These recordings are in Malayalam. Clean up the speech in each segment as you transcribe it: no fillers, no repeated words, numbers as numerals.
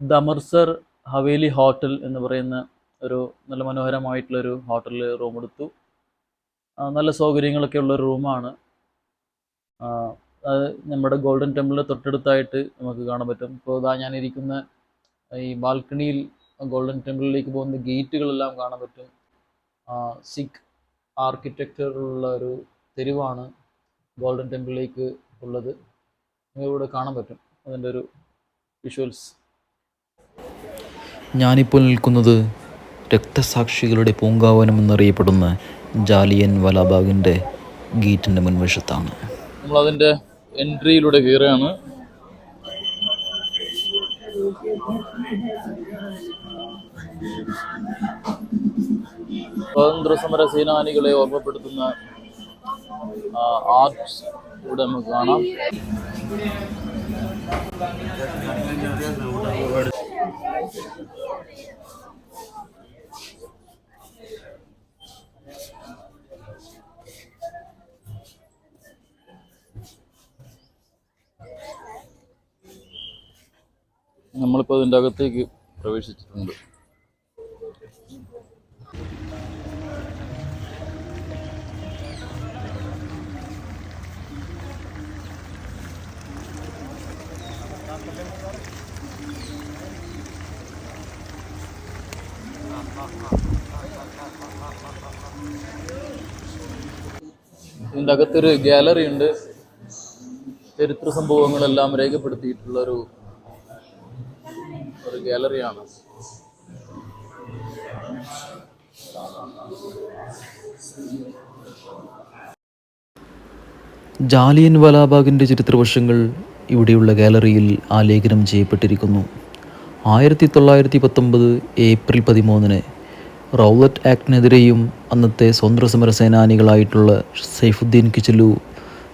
ദ അമൃത്സർ ഹവേലി ഹോട്ടൽ എന്ന് പറയുന്ന ഒരു നല്ല മനോഹരമായിട്ടുള്ളൊരു ഹോട്ടലിൽ റൂം എടുത്തു. നല്ല സൗകര്യങ്ങളൊക്കെ ഉള്ളൊരു റൂമാണ്. അത് നമ്മുടെ ഗോൾഡൻ ടെമ്പിളിൻ്റെ തൊട്ടടുത്തായിട്ട് നമുക്ക് കാണാൻ പറ്റും. ഇപ്പോൾ ഇതാ ഞാനിരിക്കുന്ന ഈ ബാൽക്കണിയിൽ ഗോൾഡൻ ടെമ്പിളിലേക്ക് പോകുന്ന ഗേറ്റുകളെല്ലാം കാണാൻ പറ്റും. സിഖ് ആർക്കിടെക്ചറുള്ള ഒരു തെരുവാണ് ഗോൾഡൻ ടെമ്പിളിലേക്ക് ഉള്ളത്. ഇവിടെ കാണാൻ പറ്റും അതിൻ്റെ ഒരു വിഷ്വൽസ്. ഞാനിപ്പോൾ നിൽക്കുന്നത് രക്തസാക്ഷികളുടെ പൂങ്കാവനം എന്നറിയപ്പെടുന്ന ജാലിയൻ വാലാബാഗിൻ്റെ ഗേറ്റിൻ്റെ മുൻവശത്താണ്. നമ്മളതിൻ്റെ എൻട്രിയിലൂടെ കയറുകയാണ്. സ്വാതന്ത്ര്യ സമര സേനാനികളെ ഓർമ്മപ്പെടുത്തുന്ന ആർട്സ് ഇവിടെ നമുക്ക് കാണാം. നമ്മളിപ്പോൾ അതിൻ്റെ അകത്തേക്ക് പ്രവേശിച്ചിട്ടുണ്ട്. ഇതിൻ്റെ അകത്തൊരു ഗാലറി ഉണ്ട്. ചരിത്ര സംഭവങ്ങളെല്ലാം രേഖപ്പെടുത്തിയിട്ടുള്ള ഒരു ഗാലറിയാണ്. ജാലിയൻ വാലാബാഗിൻ്റെ ചരിത്രവശങ്ങൾ ഇവിടെയുള്ള ഗാലറിയിൽ ആലേഖനം ചെയ്യപ്പെട്ടിരിക്കുന്നു. 1919 ഏപ്രിൽ 13 റൗലറ്റ് ആക്ടിനെതിരെയും അന്നത്തെ സ്വാതന്ത്ര്യസമര സേനാനികളായിട്ടുള്ള സൈഫുദ്ദീൻ കിച്ലു,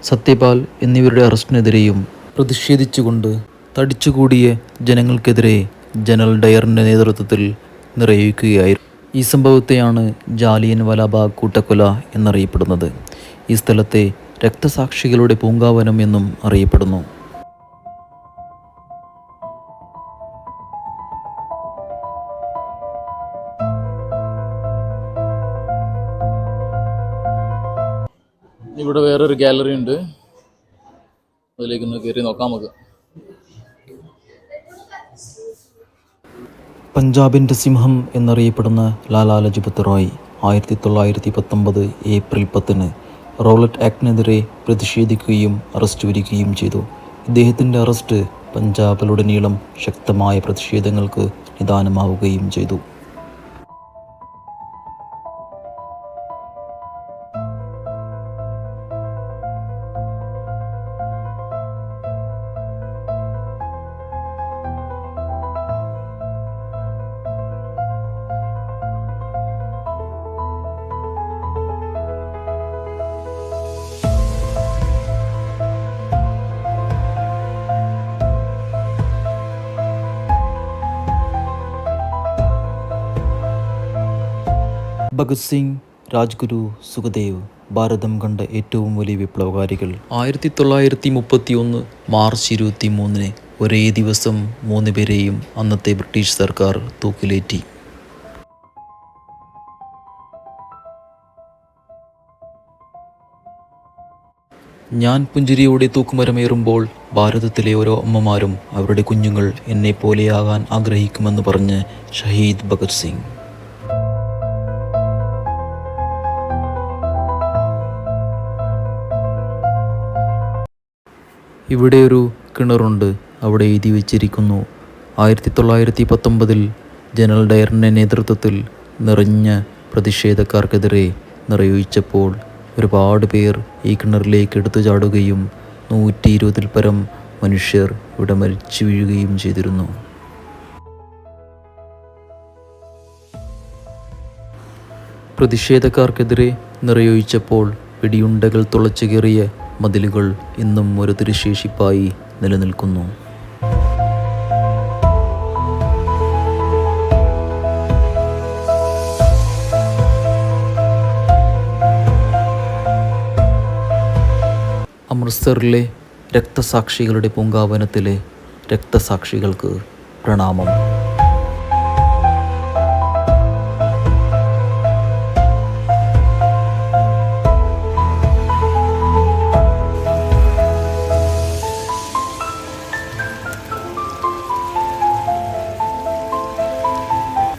സത്യപാൽ എന്നിവരുടെ അറസ്റ്റിനെതിരെയും പ്രതിഷേധിച്ചുകൊണ്ട് തടിച്ചുകൂടിയ ജനങ്ങൾക്കെതിരെ ജനറൽ ഡയറിൻ്റെ നേതൃത്വത്തിൽ നിറയൊഴിക്കുകയായിരുന്നു. ഈ സംഭവത്തെയാണ് ജാലിയൻ വാലാബാഗ് കൂട്ടക്കൊല എന്നറിയപ്പെടുന്നത്. ഈ സ്ഥലത്തെ രക്തസാക്ഷികളുടെ പൂങ്കാവനം എന്നും അറിയപ്പെടുന്നു. ഇവിടെ വേറൊരു ഗാലറി ഉണ്ട്, അതിലേക്ക് ഒന്ന് കയറി നോക്കാം നമുക്ക്. പഞ്ചാബിൻ്റെ സിംഹം എന്നറിയപ്പെടുന്ന ലാലാ ലജ്പത് റായ് 1919 ഏപ്രിൽ 10 റൗലറ്റ് ആക്ടിനെതിരെ പ്രതിഷേധിക്കുകയും അറസ്റ്റ് വരികയും ചെയ്തു. ഇദ്ദേഹത്തിൻ്റെ അറസ്റ്റ് പഞ്ചാബിലുടനീളം ശക്തമായ പ്രതിഷേധങ്ങൾക്ക് നിദാനമാവുകയും ചെയ്തു. ഭഗത് സിംഗ്, രാജ്ഗുരു, സുഖദേവ് ഭാരതം കണ്ട ഏറ്റവും വലിയ വിപ്ലവകാരികൾ. 1931 മാർച്ച് 23 ഒരേ ദിവസം 3 പേരെയും അന്നത്തെ ബ്രിട്ടീഷ് സർക്കാർ തൂക്കിലേറ്റി. ഞാൻ പുഞ്ചിരിയോടെ തൂക്കുമരമേറുമ്പോൾ ഭാരതത്തിലെ ഓരോ അമ്മമാരും അവരുടെ കുഞ്ഞുങ്ങൾ എന്നെപ്പോലെയാകാൻ ആഗ്രഹിക്കുമെന്ന് പറഞ്ഞ് ഷഹീദ് ഭഗത് സിംഗ്. ഇവിടെ ഒരു കിണറുണ്ട്. അവിടെ എഴുതി വച്ചിരിക്കുന്നു, 1919 ജനറൽ ഡയറിൻ്റെ നേതൃത്വത്തിൽ നിറഞ്ഞ പ്രതിഷേധക്കാർക്കെതിരെ നിറയൊഴിച്ചപ്പോൾ ഒരുപാട് പേർ ഈ കിണറിലേക്ക് എടുത്തു ചാടുകയും 120-ൽ പരം മനുഷ്യർ ഇവിടെ മരിച്ചു വീഴുകയും ചെയ്തിരുന്നു. പ്രതിഷേധക്കാർക്കെതിരെ നിറയൊഴിച്ചപ്പോൾ വെടിയുണ്ടകൾ തുളച്ചു കയറിയ മതിലുകൾ ഇന്നും ഒരു തിരുശേഷിപ്പായി നിലനിൽക്കുന്നു. അമൃത്സറിലെ രക്തസാക്ഷികളുടെ പൂങ്കാവനത്തിലെ രക്തസാക്ഷികൾക്ക് പ്രണാമം.